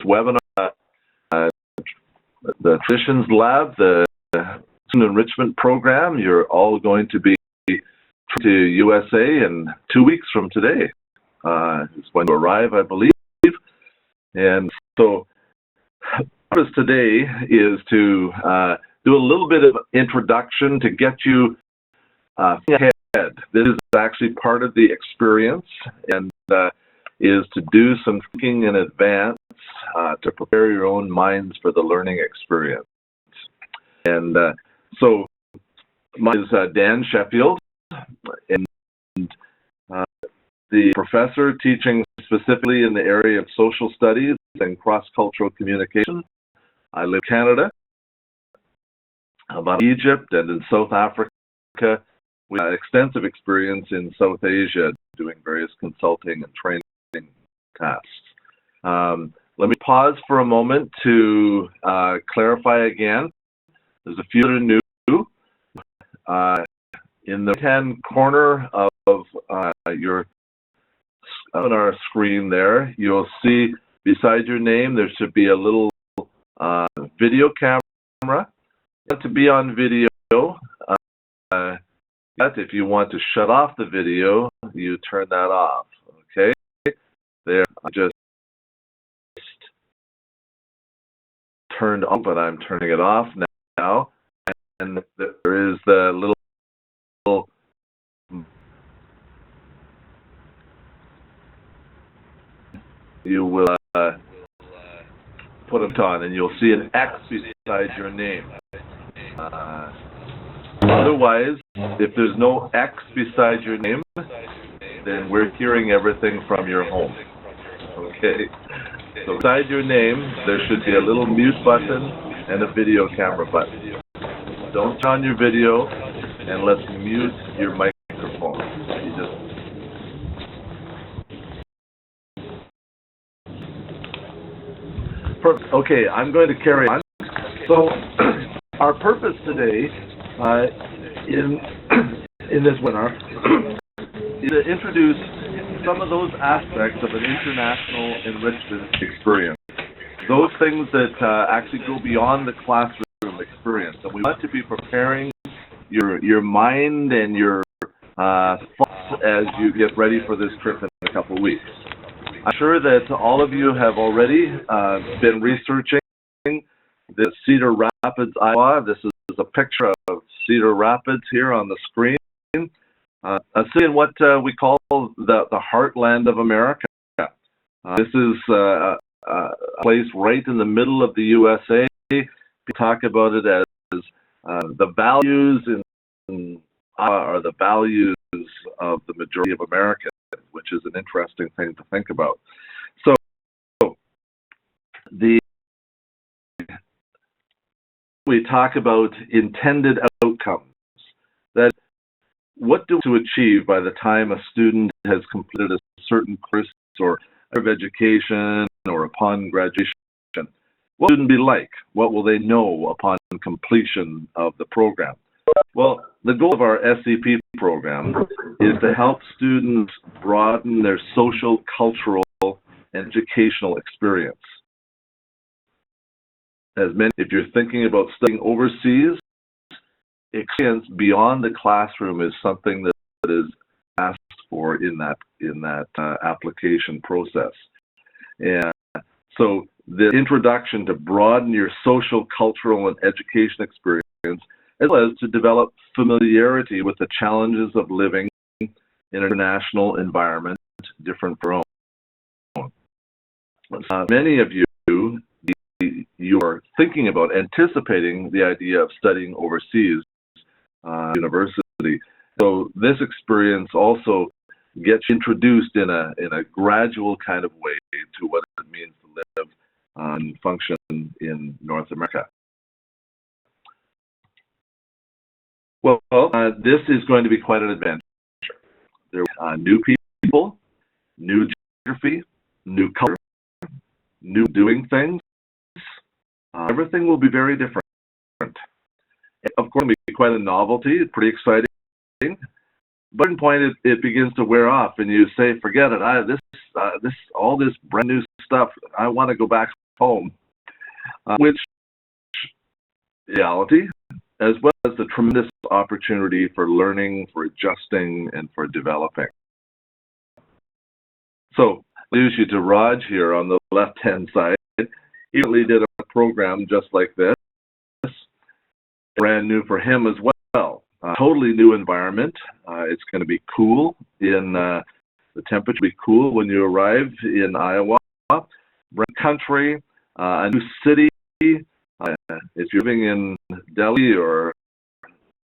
webinar, the Traditions Lab, the Student Enrichment Program. You're all going to be to USA in 2 weeks from today. It's going to arrive, I believe. And so, purpose today is to do a little bit of introduction to get you ahead. This is actually part of the experience, and is to do some thinking in advance to prepare your own minds for the learning experience. And so, my name is Dan Sheffield, and the professor teaching specifically in the area of social studies and cross-cultural communication. I live in Canada, about Egypt, and in South Africa. We have extensive experience in South Asia doing various consulting and training tasks. Let me pause for a moment to clarify again. There's a few that are new. In the right-hand corner of your on our screen there, you'll see beside your name there should be a little video camera. To be on video, if you want to shut off the video, you turn that off. Okay, there, I just turned on, but I'm turning it off now. And there is the little you will put it on, and you'll see an X beside your name. Otherwise, if there's no X beside your name, then we're hearing everything from your home. Okay? So beside your name, there should be a little mute button and a video camera button. Don't turn on your video, and let's mute your microphone. Okay, I'm going to carry on. So, our purpose today in this webinar is to introduce some of those aspects of an international enrichment experience. Those things that actually go beyond the classroom experience. And we want to be preparing your mind and your thoughts as you get ready for this trip in a couple of weeks. I'm sure that all of you have already been researching the Cedar Rapids, Iowa. This is a picture of Cedar Rapids here on the screen. A city in what we call the heartland of America. This is a place right in the middle of the USA. We talk about it as the values are the values of the majority of Americans, which is an interesting thing to think about. So we talk about intended outcomes. That what do we achieve by the time a student has completed a certain course or of education or upon graduation? What will the student be like? What will they know upon completion of the program? Well, the goal of our SEP program is to help students broaden their social, cultural, and educational experience. If you're thinking about studying overseas, experience beyond the classroom is something that is asked for in that application process. And so the introduction to broaden your social, cultural, and education experience, as well as to develop familiarity with the challenges of living in an international environment different from your own. Many of you are thinking about, anticipating the idea of studying overseas university. So this experience also gets introduced in a gradual kind of way to what it means to live and function in North America. Well, this is going to be quite an adventure. There are new people, new geography, new culture, new doing things. Everything will be very different. Of course, it will be quite a novelty, pretty exciting. But at one point, it begins to wear off, and you say, "Forget it! All this brand new stuff. I want to go back home, which reality, as well as the tremendous opportunity for learning, for adjusting, and for developing. So, I'll use you to Raj here on the left-hand side. He really did a program just like this, brand new for him as well. Totally new environment. It's going to be cool in the temperature will be cool when you arrive in Iowa. Brand country, a new city. If you're living in Delhi or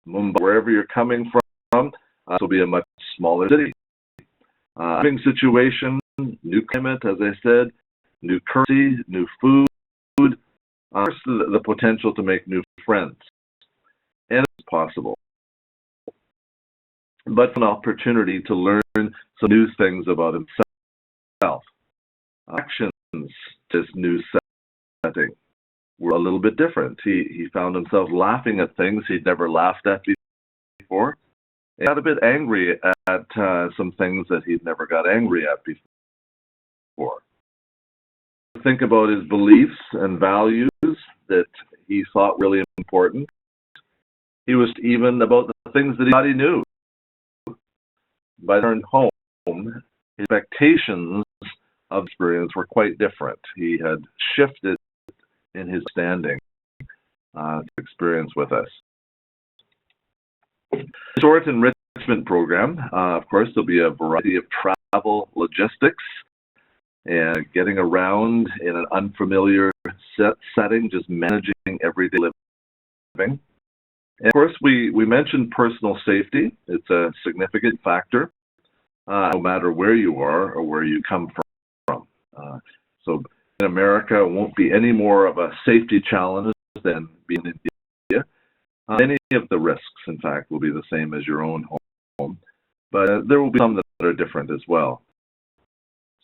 Mumbai, wherever you're coming from, this will be a much smaller city. Living situation, new climate, as I said, new currency, new food, the potential to make new friends. And it's possible. But an opportunity to learn some new things about himself. Actions, this new setting, were a little bit different. He found himself laughing at things he'd never laughed at before. He got a bit angry at some things that he'd never got angry at before. Think about his beliefs and values that he thought really important. He was even about the things that he thought he knew. By the return home, his expectations of experience were quite different. He had shifted in his standing experience with us. Short enrichment program, of course, there'll be a variety of travel logistics and getting around in an unfamiliar setting, just managing everyday living. And of course, we mentioned personal safety. It's a significant factor, no matter where you are or where you come from. So in America, it won't be any more of a safety challenge than being in India. Many of the risks, in fact, will be the same as your own home, but there will be some that are different as well.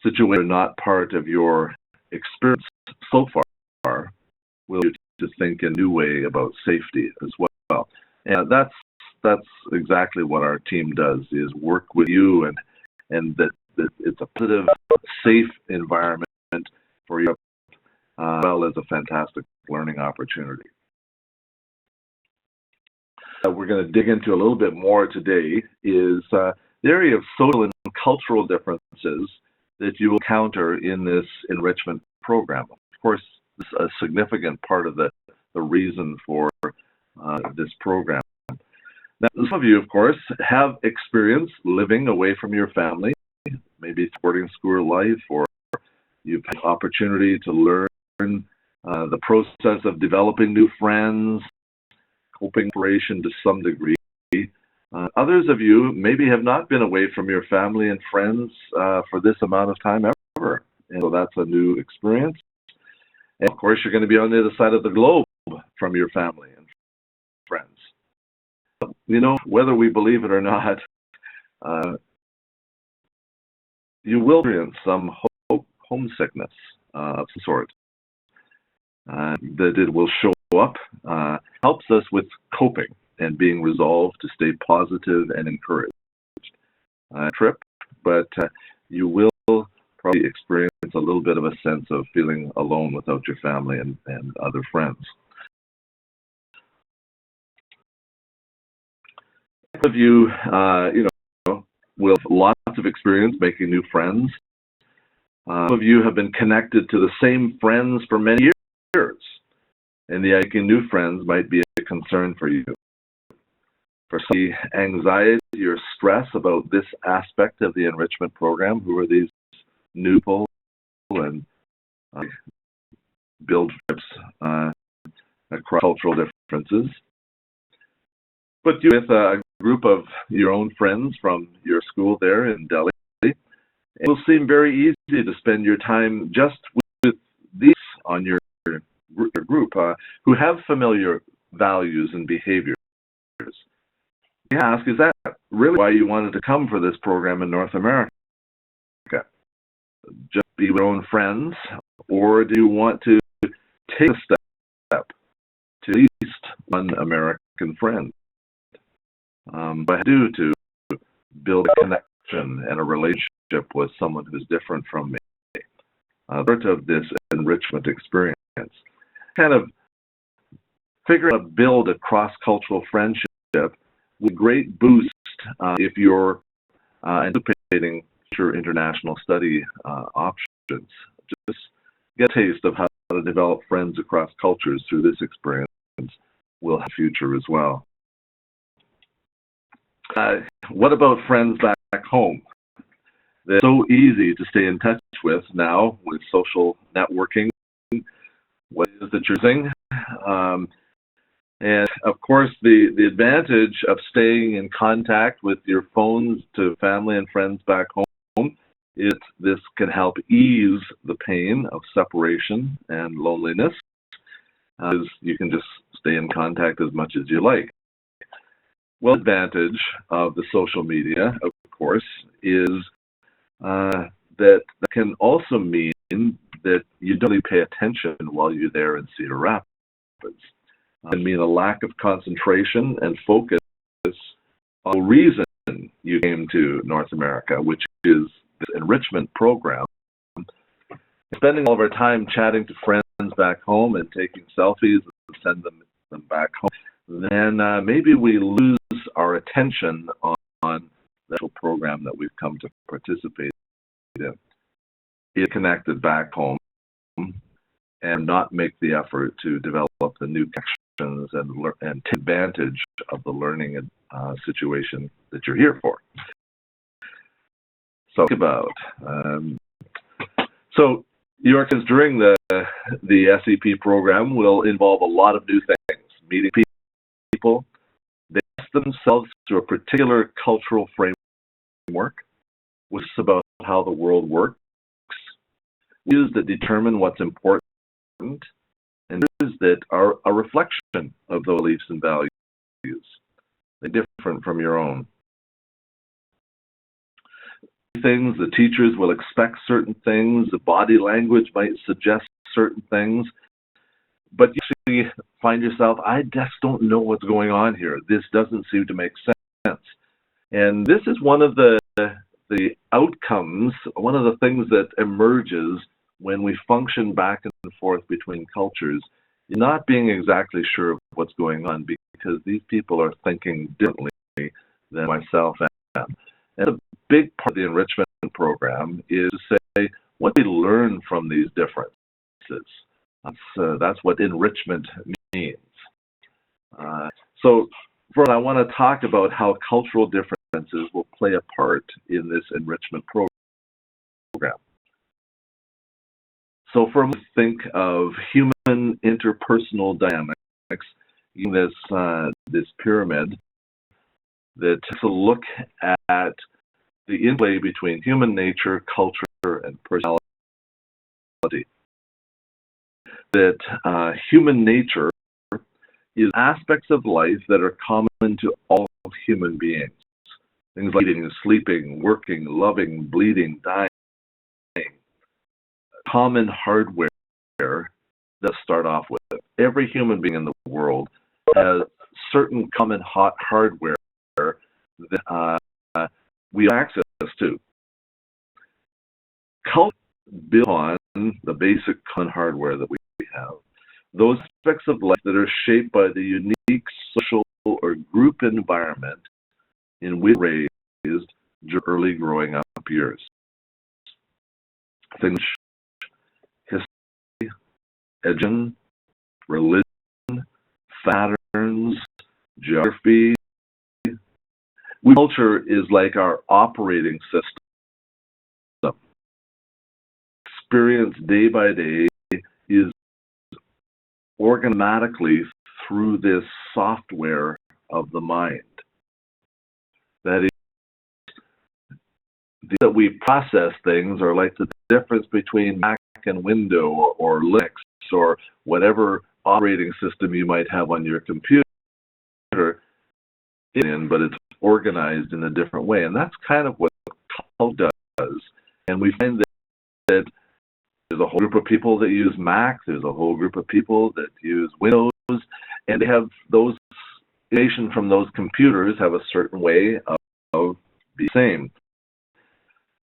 Situations are not part of your experience so far will you to think a new way about safety as well. And that's exactly what our team does, is work with you and that it's a positive, safe environment for you, as well as a fantastic learning opportunity. We're going to dig into a little bit more today is the area of social and cultural differences that you will encounter in this enrichment program. Of course, this is a significant part of the reason for this program. Now, some of you, of course, have experience living away from your family, maybe boarding school life, or you've had opportunity to learn the process of developing new friends, coping operation to some degree. Others of you maybe have not been away from your family and friends for this amount of time ever. And so that's a new experience. And of course, you're going to be on the other side of the globe from your family and friends. You know, whether we believe it or not, you will experience some homesickness of some sort. That it will show up, helps us with coping and being resolved to stay positive and encouraged. Trip, but you will probably experience a little bit of a sense of feeling alone without your family and other friends. Some of you, will have lots of experience making new friends. Some of you have been connected to the same friends for many years, and the making new friends might be a concern for you. For some, anxiety or stress about this aspect of the enrichment program, who are these new people and build trips across cultural differences. But you with a group of your own friends from your school there in Delhi, it will seem very easy to spend your time just with these on your group who have familiar values and behaviors. You ask, is that really why you wanted to come for this program in North America? Just be with your own friends, or do you want to take a step to at least one American friend? But do to build a connection and a relationship with someone who's different from me. part of this enrichment experience. Kind of figuring out how to build a cross-cultural friendship with great boost if you're anticipating future international study options. Just get a taste of how to develop friends across cultures through this experience will have a future as well. What about friends back home? They're so easy to stay in touch with now with social networking. What is it you're using? And of course, the advantage of staying in contact with your phones to family and friends back home is this can help ease the pain of separation and loneliness, as you can just stay in contact as much as you like. Well, the advantage of the social media, of course, is that can also mean that you don't really pay attention while you're there in Cedar Rapids. It can mean a lack of concentration and focus on the reason you came to North America, which is this enrichment program. Spending all of our time chatting to friends back home and taking selfies and send them back home, then maybe we lose our attention on the actual program that we've come to participate in. Get connected back home and not make the effort to develop the new connections and take advantage of the learning situation that you're here for. So think about. So your activities during the SEP program will involve a lot of new things, meeting people. They test themselves through a particular cultural framework, which is about how the world works. Views that determine what's important, and views that are a reflection of those beliefs and values. They're different from your own. Things, the teachers will expect certain things, the body language might suggest certain things, but you actually find yourself, I just don't know what's going on here. This doesn't seem to make sense. And this is one of the outcomes, one of the things that emerges when we function back and forth between cultures, not being exactly sure of what's going on because these people are thinking differently than myself am. And a big part of the enrichment program is to say, what do we learn from these differences? That's what enrichment means. So first, I want to talk about how cultural differences will play a part in this enrichment program. So for a moment, think of human interpersonal dynamics in this pyramid that takes a look at the interplay between human nature, culture, and personality. That human nature is aspects of life that are common to all human beings. Things like eating, sleeping, working, loving, bleeding, dying. Common hardware that start off with. Every human being in the world has certain common hardware that we have access to. Culture builds on the basic hardware that we have. Those aspects of life that are shaped by the unique social or group environment in which we were raised during early growing up years. Things history, education, religion, patterns, geography. Culture is like our operating system. Experience day by day is organically through this software of the mind. That is, that we process things are like the difference between Mac and Windows or Linux or whatever operating system you might have on your computer, but it's organized in a different way. And that's kind of what culture does. And we find that there's a whole group of people that use Mac, there's a whole group of people that use Windows, and they have those information from those computers have a certain way of being the same.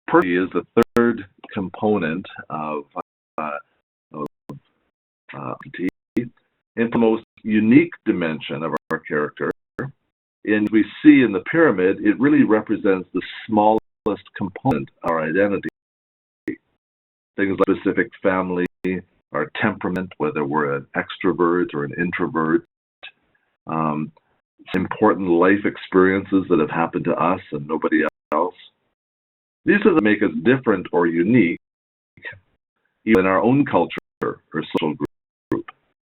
Personality is the third component of into the most unique dimension of our character. And we see in the pyramid, it really represents the smallest component of our identity. Things like specific family, our temperament, whether we're an extrovert or an introvert, important life experiences that have happened to us and nobody else. These are that make us different or unique, even in our own culture or social group.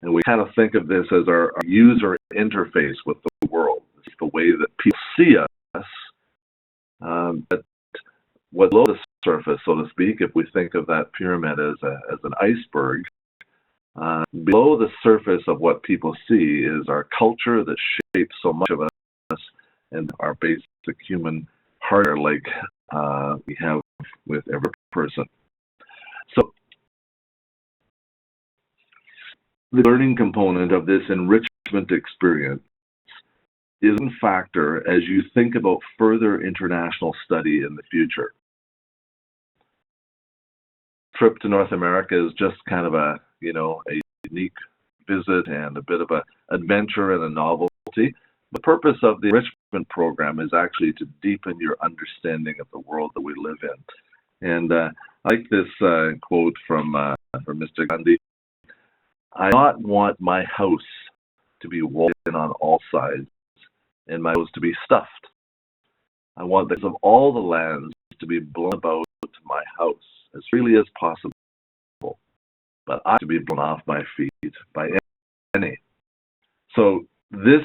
And we kind of think of this as our user interface with the world. It's the way that people see us. But what's below the surface, so to speak, if we think of that pyramid as an iceberg, below the surface of what people see is our culture that shapes so much of us and our basic human hardware like we have with every person. So the learning component of this enrichment experience is a factor as you think about further international study in the future. Trip to North America is just kind of a unique visit and a bit of an adventure and a novelty. The purpose of the enrichment program is actually to deepen your understanding of the world that we live in. And I like this quote from Mr. Gandhi. I do not want my house to be walled in on all sides and my house to be stuffed. I want the of all the lands to be blown about my house as freely as possible, but I have to be blown off my feet by any. So this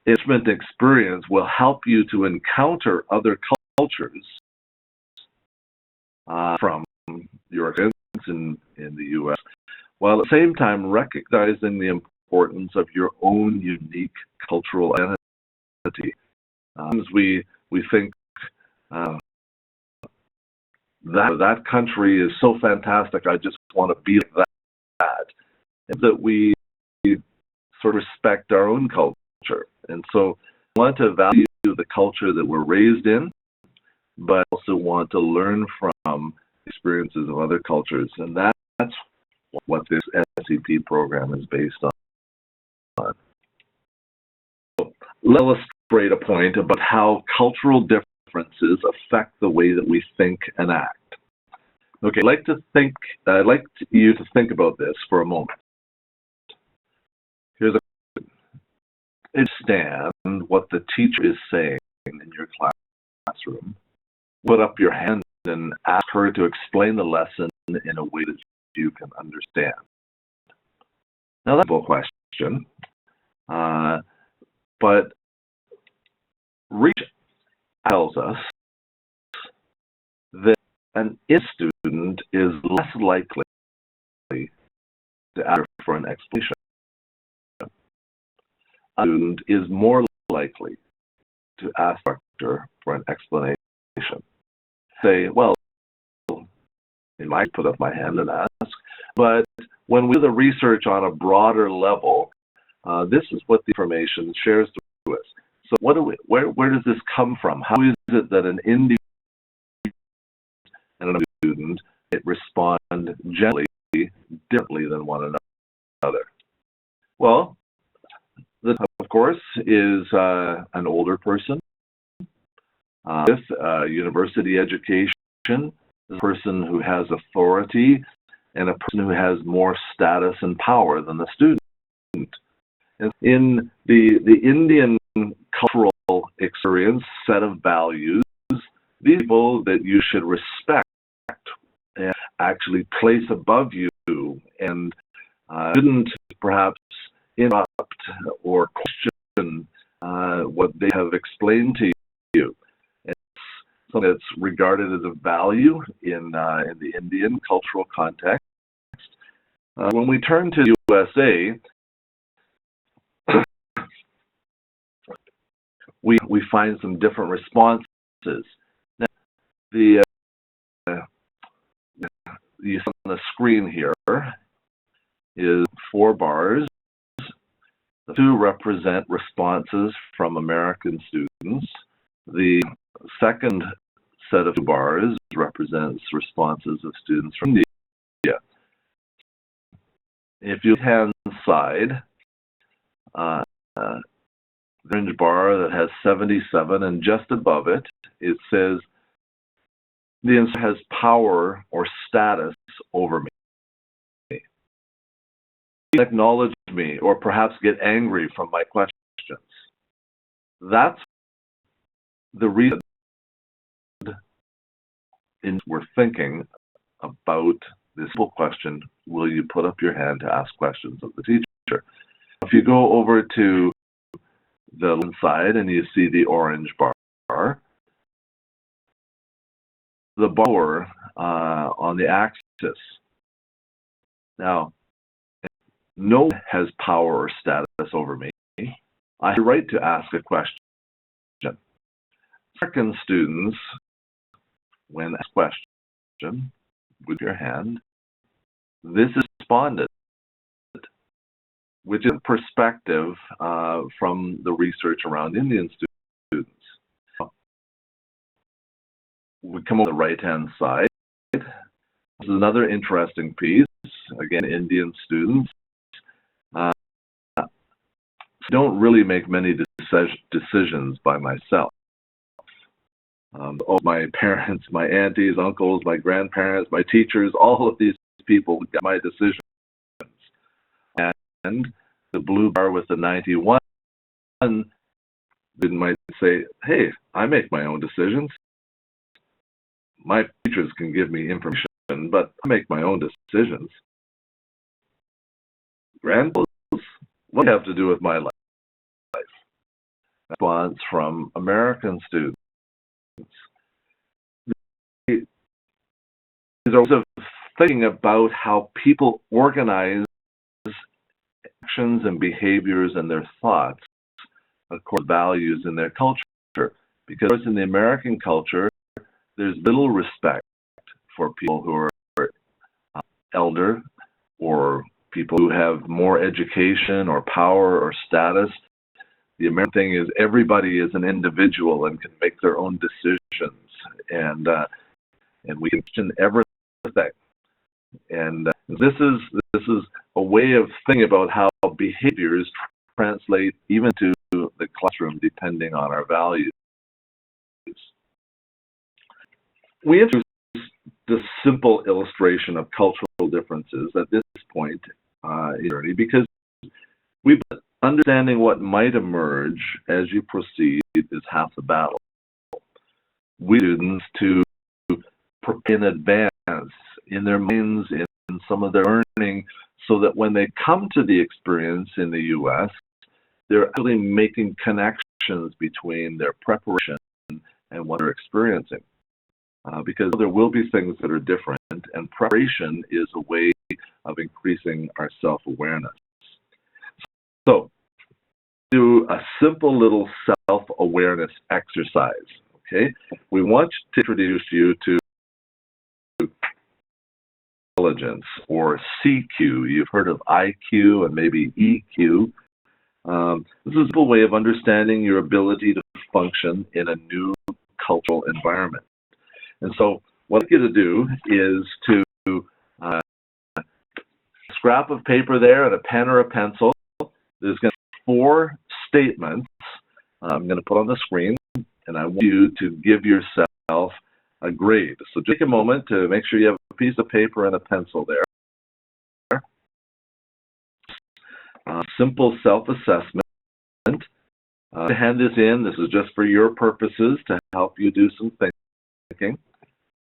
enrichment experience will help you to encounter other cultures from your experience in the U.S., while at the same time recognizing the importance of your own unique cultural identity. We think that country is so fantastic, I just want to be like that. And that we sort of respect our own culture. And so we want to value the culture that we're raised in, but also want to learn from experiences of other cultures. And that's what this SEP program is based on. So let's illustrate a point about how cultural differences affect the way that we think and act. Okay, I'd like you to think about this for a moment. Here's understand what the teacher is saying in your classroom. Put up your hand and ask her to explain the lesson in a way that you can understand. Now that's a simple question, but research tells us that an student is less likely to ask for an explanation. A student is more likely to ask the instructor for an explanation. Say, well, I might put up my hand and ask, but when we do the research on a broader level, this is what the information shares to us. So where does this come from? How is it that an Indian and a student respond generally differently than one another? Well, this, of course, is an older person with university education, a person who has authority, and a person who has more status and power than the student. And in the Indian cultural experience, set of values, these people that you should respect and actually place above you and shouldn't perhaps interrupt or question what they have explained to you. It's something that's regarded as a value in the Indian cultural context. When we turn to the USA, we find some different responses. Now, you see on the screen here is 4 bars. The 2 represent responses from American students. The second set of 2 bars represents responses of students from India. if you hand side, the orange bar that has 77, and just above it, it says the answer has power or status over me. Acknowledge me, or perhaps get angry from my questions. That's the reason we're thinking about this simple question: will you put up your hand to ask questions of the teacher? If you go over to the left side and you see the orange bar, the bar on the axis. Now, no one has power or status over me. I have the right to ask a question. American students, when asked a question with your hand, this is responded, which is a perspective from the research around Indian students. We come over the right-hand side. This is another interesting piece. Again, Indian students don't really make many decisions by myself. All my parents, my aunties, uncles, my grandparents, my teachers, all of these people got my decisions. And the blue bar with the 91 might say, hey, I make my own decisions. My teachers can give me information, but I make my own decisions. Grandpas, what do you have to do with my life? Response from American students. These are ways of thinking about how people organize actions and behaviors and their thoughts according to values in their culture. Because in the American culture, there's little respect for people who are elder or people who have more education or power or status. The American thing is everybody is an individual and can make their own decisions, and we can question everything. And this is a way of thinking about how behaviors translate even to the classroom, depending on our values. We introduce this simple illustration of cultural differences at this point in the journey because we've been understanding what might emerge as you proceed is half the battle. We students to prepare in advance in their minds, in some of their learning, so that when they come to the experience in the U.S., they're actually making connections between their preparation and what they're experiencing. Because there will be things that are different, and preparation is a way of increasing our self-awareness. So, do a simple little self-awareness exercise, okay? We want to introduce you to intelligence, or CQ. You've heard of IQ and maybe EQ. This is a simple way of understanding your ability to function in a new cultural environment. And so what I'd like you to do is to scrap of paper there and a pen or a pencil. There's going to be 4 statements I'm going to put on the screen, and I want you to give yourself a grade. So take a moment to make sure you have a piece of paper and a pencil there. Simple self-assessment. Hand this in. This is just for your purposes to help you do some thinking.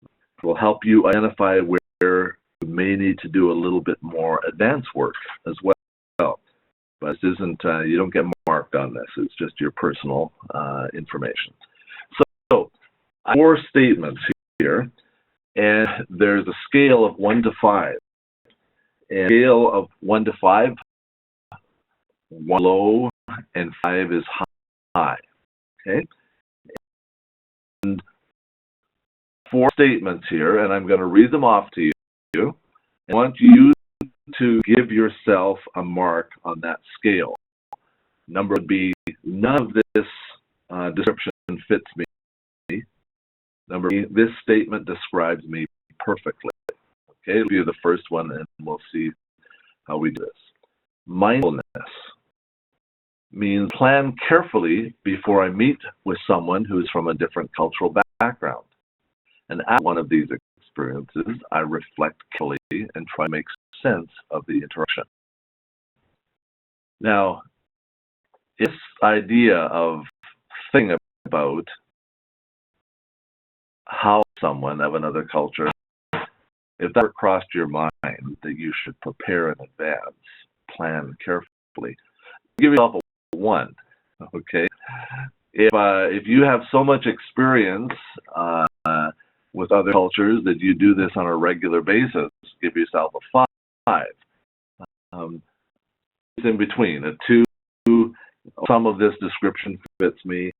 It will help you identify where you may need to do a little bit more advanced work as well. But this isn't, you don't get marked on this. It's just your personal information. So 4 statements here, and there's a scale of 1 to 5. And scale of 1 to 5, 1 low and 5 is high. Okay? And 4 statements here, and I'm going to read them off to you. I want you to give yourself a mark on that scale. Number would be, none of this description fits me. Number B, this statement describes me perfectly. Okay, it'll be the first one, and we'll see how we do this. Mindfulness means plan carefully before I meet with someone who is from a different cultural background. And after one of these experiences, I reflect carefully and try to make sense of the interaction. Now, this idea of thinking about how someone of another culture, if that crossed your mind that you should prepare in advance, plan carefully, give yourself a 1, okay? If you have so much experience with other cultures that you do this on a regular basis, give yourself a 5. It's in between, a 2, some of this description fits me,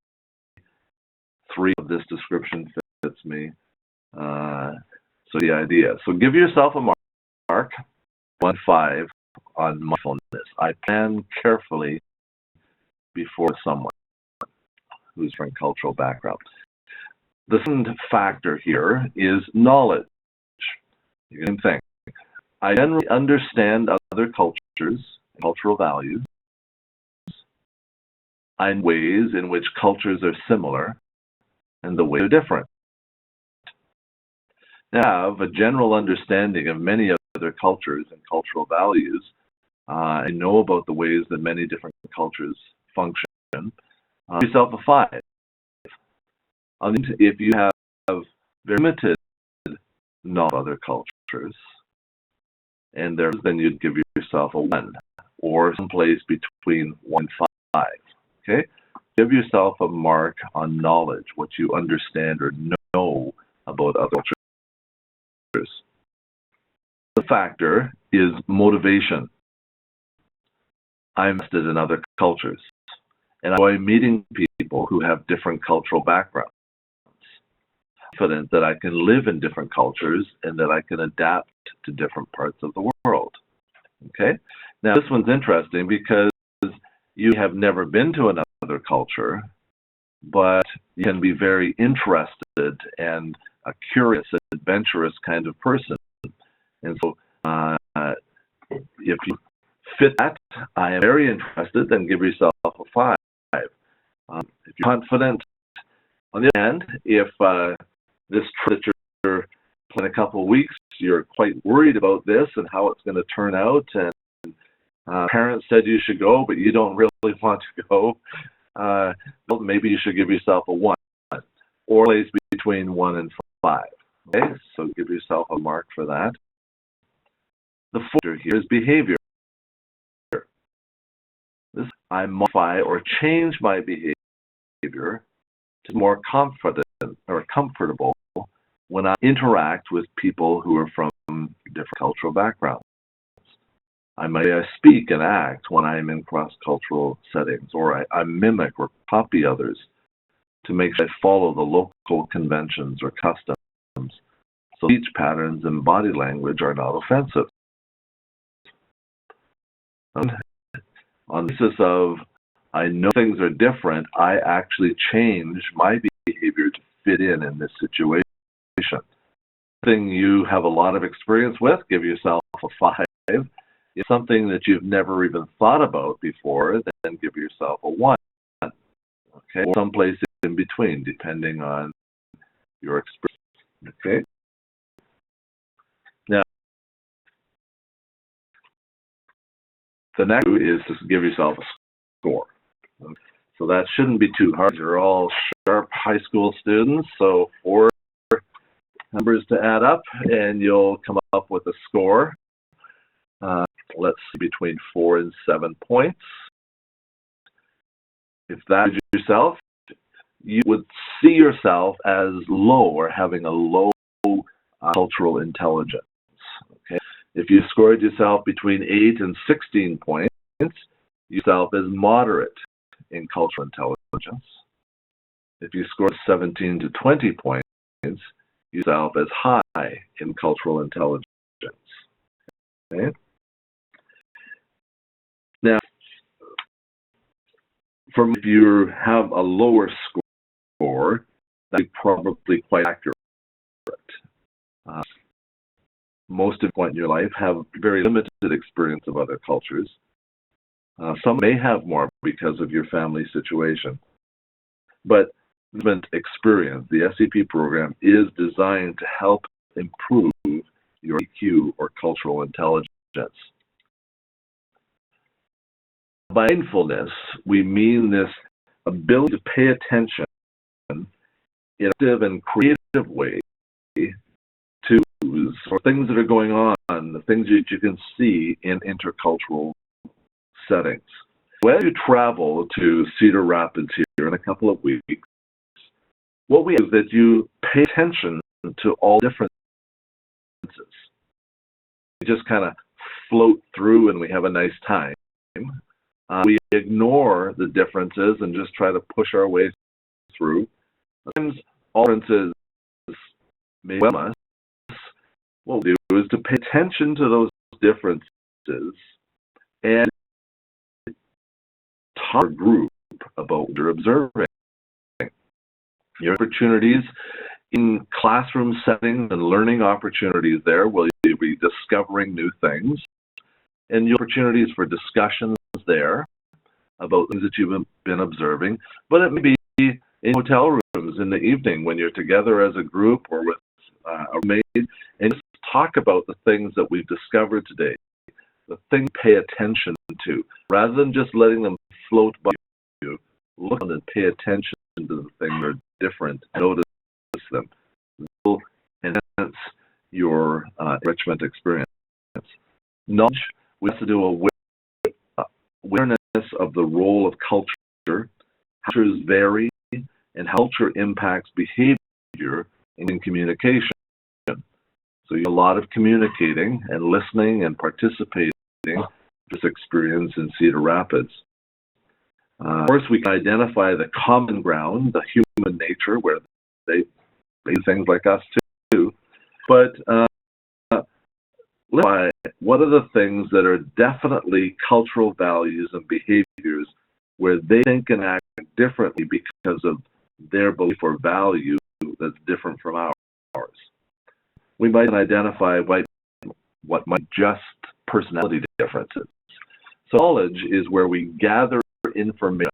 3 of this description fits me. So the idea. So give yourself a mark, 1, 5 on mindfulness. I plan carefully before someone who's from cultural background. The second factor here is knowledge. Same thing. I generally understand other cultures, cultural values, and ways in which cultures are similar and the ways they're different. Now, I have a general understanding of many other cultures and cultural values. I know about the ways that many different cultures function. Give yourself a 5. If you have very limited knowledge of other cultures, and then you'd give yourself a 1, or someplace between 1 and 5. Okay, give yourself a mark on knowledge, what you understand or know about other cultures. The factor is motivation. I'm interested in other cultures, and I enjoy meeting people who have different cultural backgrounds. I'm confident that I can live in different cultures and that I can adapt to different parts of the world. Okay? Now, this one's interesting because you have never been to another culture, but you can be very interested and a curious, adventurous kind of person. And so, if you fit that, I am very interested, then give yourself a 5. If you're confident, on the other hand, if this trip that you're planning a couple of weeks, you're quite worried about this and how it's going to turn out, and parents said you should go, but you don't really want to go, well, maybe you should give yourself a 1, or place between 1 and 5. Okay, so give yourself a mark for that. The fourth here is behavior. I modify or change my behavior to be more confident or comfortable when I interact with people who are from different cultural backgrounds. I might speak and act when I'm in cross-cultural settings, or I mimic or copy others to make sure I follow the local conventions or customs. So speech patterns and body language are not offensive. On the basis of I know things are different, I actually change my behavior to fit in this situation. Something you have a lot of experience with, give yourself a 5. If something that you've never even thought about before, then give yourself a 1. Okay, or someplace in between, depending on your experience. Okay. Now, the next is to give yourself a score. So that shouldn't be too hard. You're all sharp high school students, so 4 numbers to add up, and you'll come up with a score. Let's see, between 4 and 7 points. If that is yourself, you would see yourself as low or having a low cultural intelligence. Okay? If you scored yourself between 8 and 16 points, yourself as moderate in cultural intelligence. If you score 17 to 20 points, yourself as high in cultural intelligence. Okay? Now, if you have a lower score, that's probably quite accurate. most of the point in your life, have very limited experience of other cultures. Some may have more because of your family situation. But experience, the SEP program, is designed to help improve your EQ or cultural intelligence. By mindfulness, we mean this ability to pay attention in an active and creative way to or things that are going on, the things that you can see in intercultural settings. When you travel to Cedar Rapids here in a couple of weeks, what we do is that you pay attention to all differences. We just kind of float through and we have a nice time. We ignore the differences and just try to push our way through. Sometimes all differences may well us. What we do is to pay attention to those differences and talk to a group about what you're observing. Your opportunities in classroom settings and learning opportunities there will be discovering new things, and your opportunities for discussions there about things that you've been observing. But it may be in hotel rooms in the evening when you're together as a group or with a roommate, and just talk about the things that we've discovered today, the things to pay attention to, rather than just letting them float by you. Look and pay attention to the things that are different. Notice them. This will enhance your enrichment experience. Knowledge, we have to do awareness of the role of culture. Cultures vary, and culture impacts behavior in communication. So you have a lot of communicating and listening and participating in this experience in Cedar Rapids. Of course, we can identify the common ground, the human nature, where they do things like us too. But what are the things that are definitely cultural values and behaviors where they think and act differently because of their belief or value that's different from ours? We might identify what might just personality differences. So knowledge is where we gather information,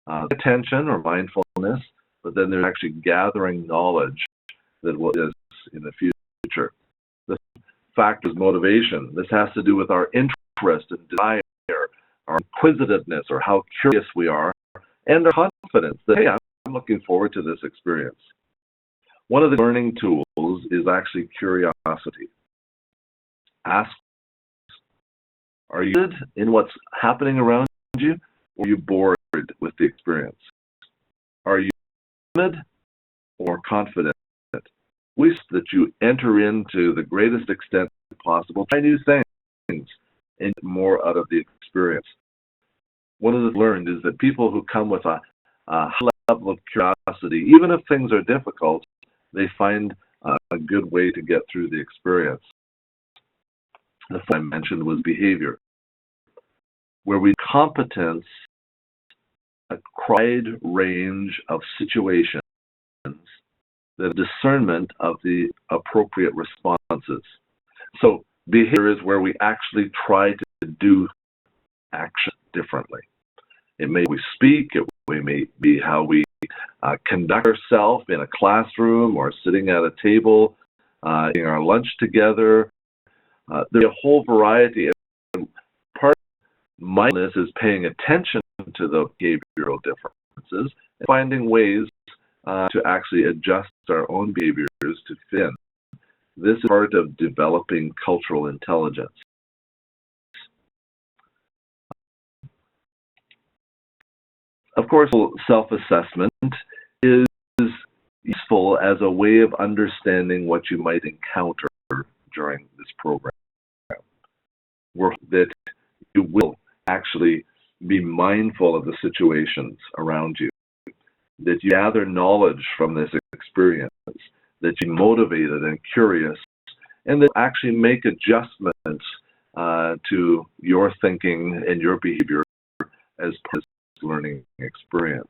attention or mindfulness, but then there's actually gathering knowledge that will exist in the future. The factor is motivation. This has to do with our interest and desire, our inquisitiveness, or how curious we are, and our confidence that, hey, I'm looking forward to this experience. One of the learning tools is actually curiosity. Ask, are you interested in what's happening around you, or are you bored with the experience? Are you timid or confident? We ask that you enter into the greatest extent possible, try new things, and get more out of the experience. One of the learned is that people who come with a high level of curiosity, even if things are difficult, they find a good way to get through the experience. The thing I mentioned was behavior, where we competence a wide range of situations, the discernment of the appropriate responses. So behavior is where we actually try to do action differently. It may be we speak, it may be how we conduct ourselves in a classroom or sitting at a table, eating our lunch together. There's a whole variety. Part of mindfulness is paying attention to the behavioral differences and finding ways to actually adjust our own behaviors to fit in. This is part of developing cultural intelligence. Of course, self-assessment is useful as a way of understanding what you might encounter during this program. That you will actually be mindful of the situations around you, that you gather knowledge from this experience, that you're motivated and curious, and that actually make adjustments to your thinking and your behavior as part of this learning experience.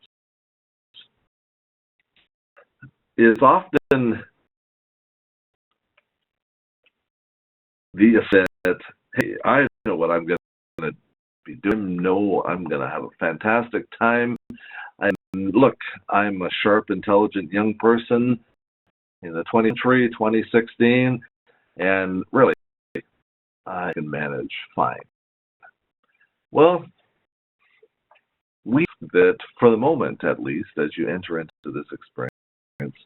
It is often that, hey, I know what I'm going to be doing. No, I'm going to have a fantastic time. And look, I'm a sharp, intelligent young person in the 2016, and really, I can manage fine. Well, we that for the moment, at least, as you enter into this experience,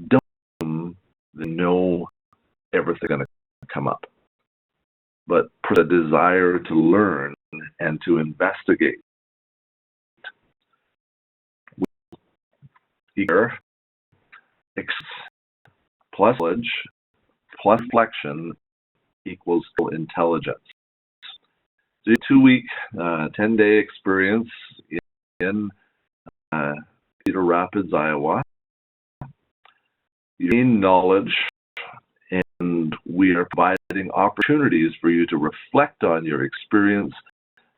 don't know everything's going to come up, but the desire to learn and to investigate. Eager, plus knowledge, plus reflection equals intelligence. So, 2-week, 10-day experience in Cedar Rapids, Iowa. You gain knowledge, and we are providing opportunities for you to reflect on your experience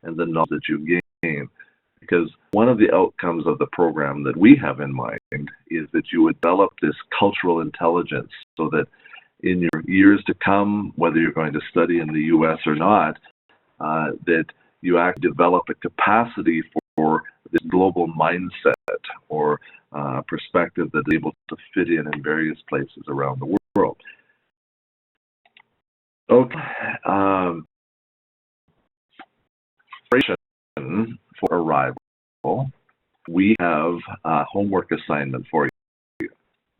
and the knowledge that you gain. Because one of the outcomes of the program that we have in mind is that you would develop this cultural intelligence so that in your years to come, whether you're going to study in the U.S. or not, that you actually develop a capacity for this global mindset or perspective that is able to fit in various places around the world. Okay. For arrival, we have a homework assignment for you.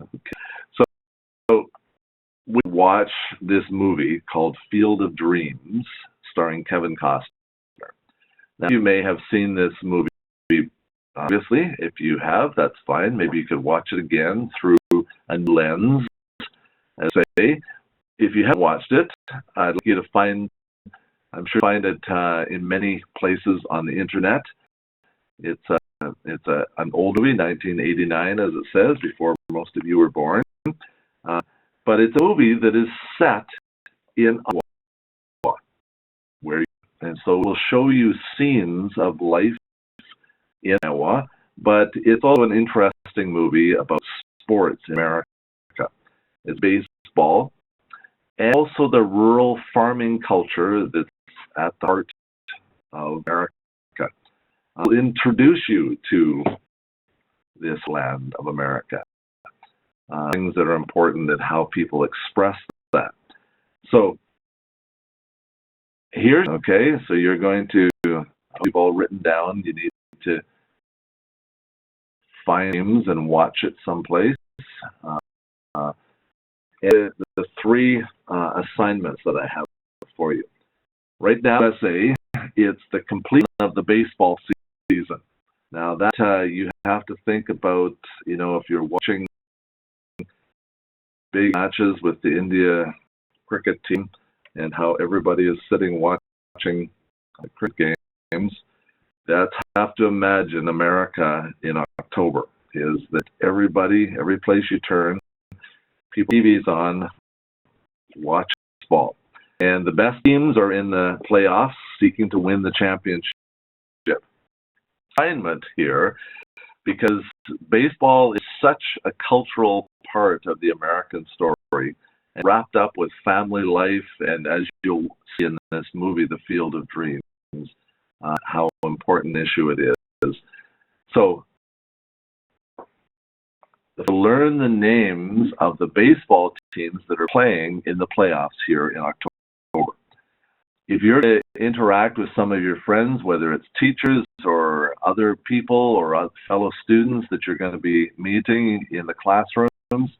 Okay. So we watch this movie called Field of Dreams, starring Kevin Costner. Now, you may have seen this movie. Obviously, if you have, that's fine. Maybe you could watch it again through a lens. And say, if you haven't watched it, I'd like you to find. I'm sure you find it in many places on the internet. It's an old movie, 1989, as it says, before most of you were born. But it's a movie that is set in Iowa, and so we'll show you scenes of life in Iowa. But it's also an interesting movie about sports in America. It's baseball, and also the rural farming culture that's at the heart of America. I'll introduce you to this land of America. Things that are important and how people express that. So here's, okay, so you're going to, you've all written down, you need to find names and watch it someplace. And the 3 assignments that I have for you. Right now, essay, it's the completion of the baseball season. Now that you have to think about, if you're watching big matches with the India cricket team and how everybody is sitting watching cricket games, that's have to imagine America in October is that every place you turn, people TV's on, watch baseball. And the best teams are in the playoffs seeking to win the championship. Assignment here, because baseball is such a cultural part of the American story, and wrapped up with family life, and as you'll see in this movie, The Field of Dreams, how important an issue it is. So, to learn the names of the baseball teams that are playing in the playoffs here in October. If you're to interact with some of your friends, whether it's teachers or other people or fellow students that you're going to be meeting in the classrooms,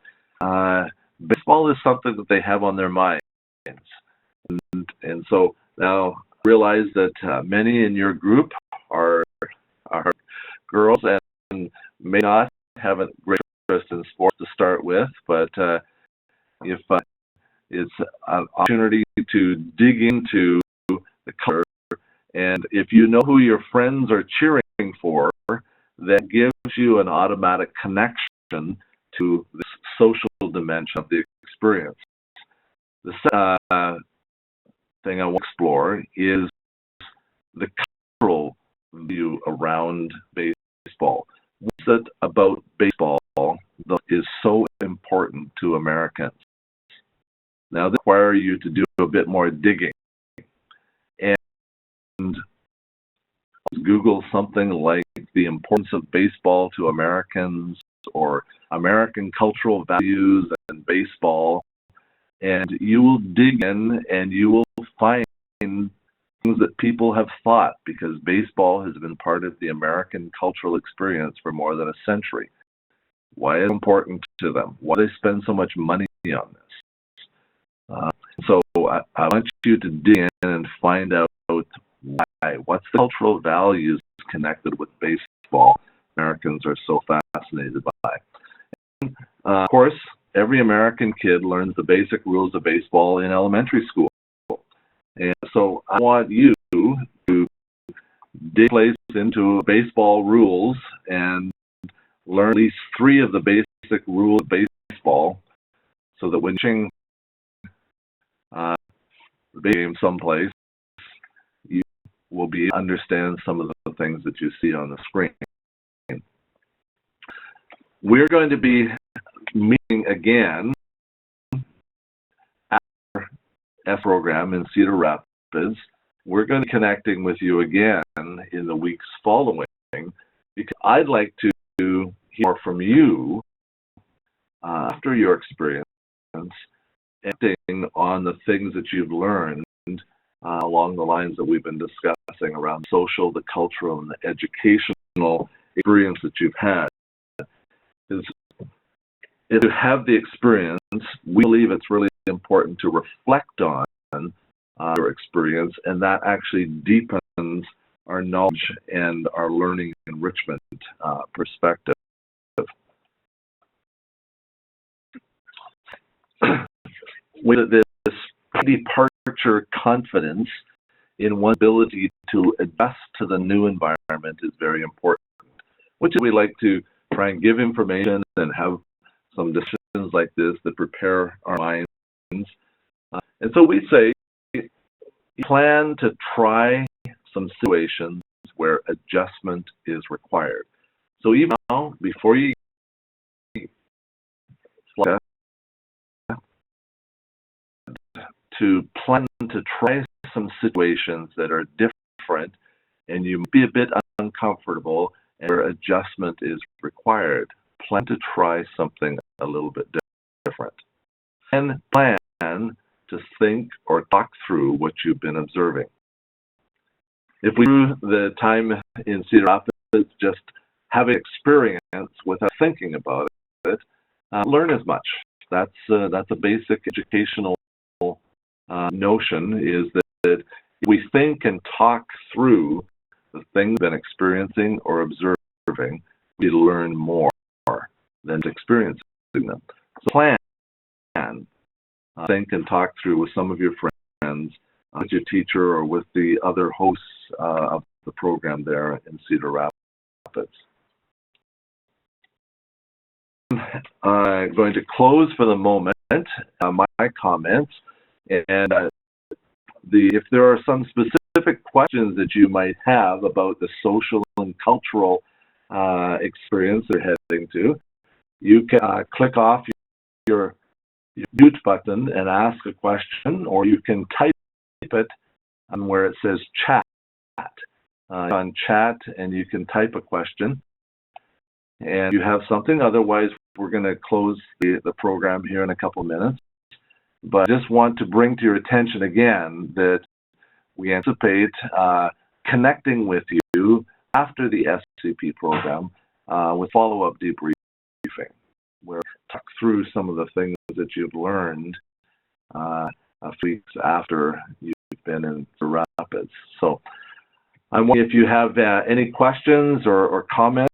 baseball is something that they have on their minds. And so now realize that many in your group are girls and may not have a great interest in sports to start with, but if it's an opportunity to dig into the color, and if you know who your friends are cheering for, that gives you an automatic connection to this social dimension of the experience. The second thing I want to explore is the cultural view around baseball. What's it about baseball that is so important to Americans? Now, they require you to do a bit more digging. And Google something like the importance of baseball to Americans or American cultural values and baseball, and you will dig in and you will find things that people have thought, because baseball has been part of the American cultural experience for more than a century. Why is it important to them? Why do they spend so much money on this? So I want you to dig in and find out why. What's the cultural values connected with baseball Americans are so fascinated by? And, of course, every American kid learns the basic rules of baseball in elementary school. And so I want you to dig place into baseball rules and learn at least 3 of the basic rules of baseball, so that when you're watching the game someplace, you will be able to understand some of the things that you see on the screen. We're going to be meeting again after S program in Cedar Rapids. We're going to be connecting with you again in the weeks following, because I'd like to hear from you after your experience, acting on the things that you've learned along the lines that we've been discussing around social, the cultural, and the educational experience that you've had. If you have the experience, we believe it's really important to reflect on your experience, and that actually deepens our knowledge and our learning enrichment perspective. With this departure confidence in one's ability to adjust to the new environment is very important, which is we like to try and give information and have some discussions like this that prepare our minds. And so we say, plan to try some situations where adjustment is required. So even now, before you to plan to try some situations that are different and you may be a bit uncomfortable and where adjustment is required, plan to try something a little bit different. And plan to think or talk through what you've been observing. If we do the time in Cedar Rapids just having experience without thinking about it, learn as much. That's a basic educational notion, is that if we think and talk through the things we've been experiencing or observing, we learn more than experiencing them. So plan, think and talk through with some of your friends, with your teacher, or with the other hosts of the program there in Cedar Rapids. I'm going to close for the moment my comments, and if there are some specific questions that you might have about the social and cultural experience they're heading to, you can click off your mute button and ask a question, or you can type it on where it says chat. On chat, and you can type a question, and you have something. Otherwise, we're going to close the program here in a couple of minutes. But I just want to bring to your attention again that we anticipate connecting with you after the SEP program with follow-up debriefing, where we talk through some of the things that you've learned a few weeks after you've been in the Rapids. So I'm wondering if you have any questions or comments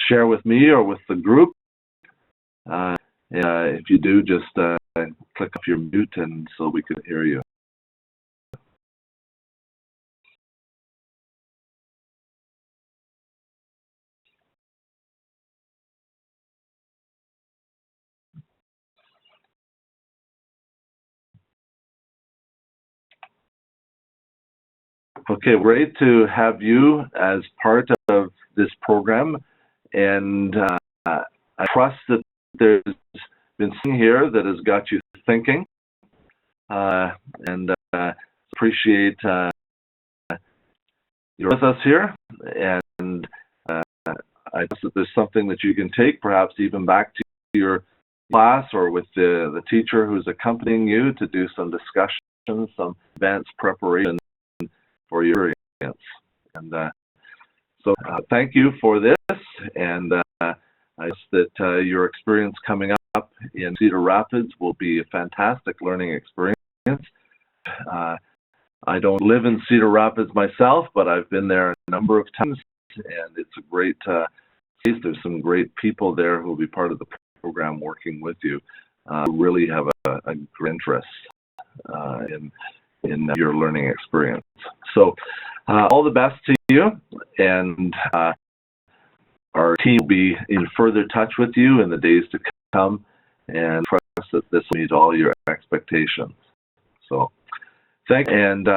share with me or with the group. If you do, just click off your mute and so we can hear you. Okay, great to have you as part of this program, and I trust that there's been something here that has got you thinking, and appreciate you're with us here, and I guess that there's something that you can take, perhaps even back to your class or with the teacher who's accompanying you to do some discussions, some advanced preparation for your experience. And so thank you for this, and I guess that your experience coming up in Cedar Rapids will be a fantastic learning experience. I don't live in Cedar Rapids myself, but I've been there a number of times, and it's a great place. There's some great people there who will be part of the program working with you, who really have a great interest in your learning experience. So all the best to you, and our team will be in further touch with you in the days to come, and trust that this will meet all your expectations. So thank you, and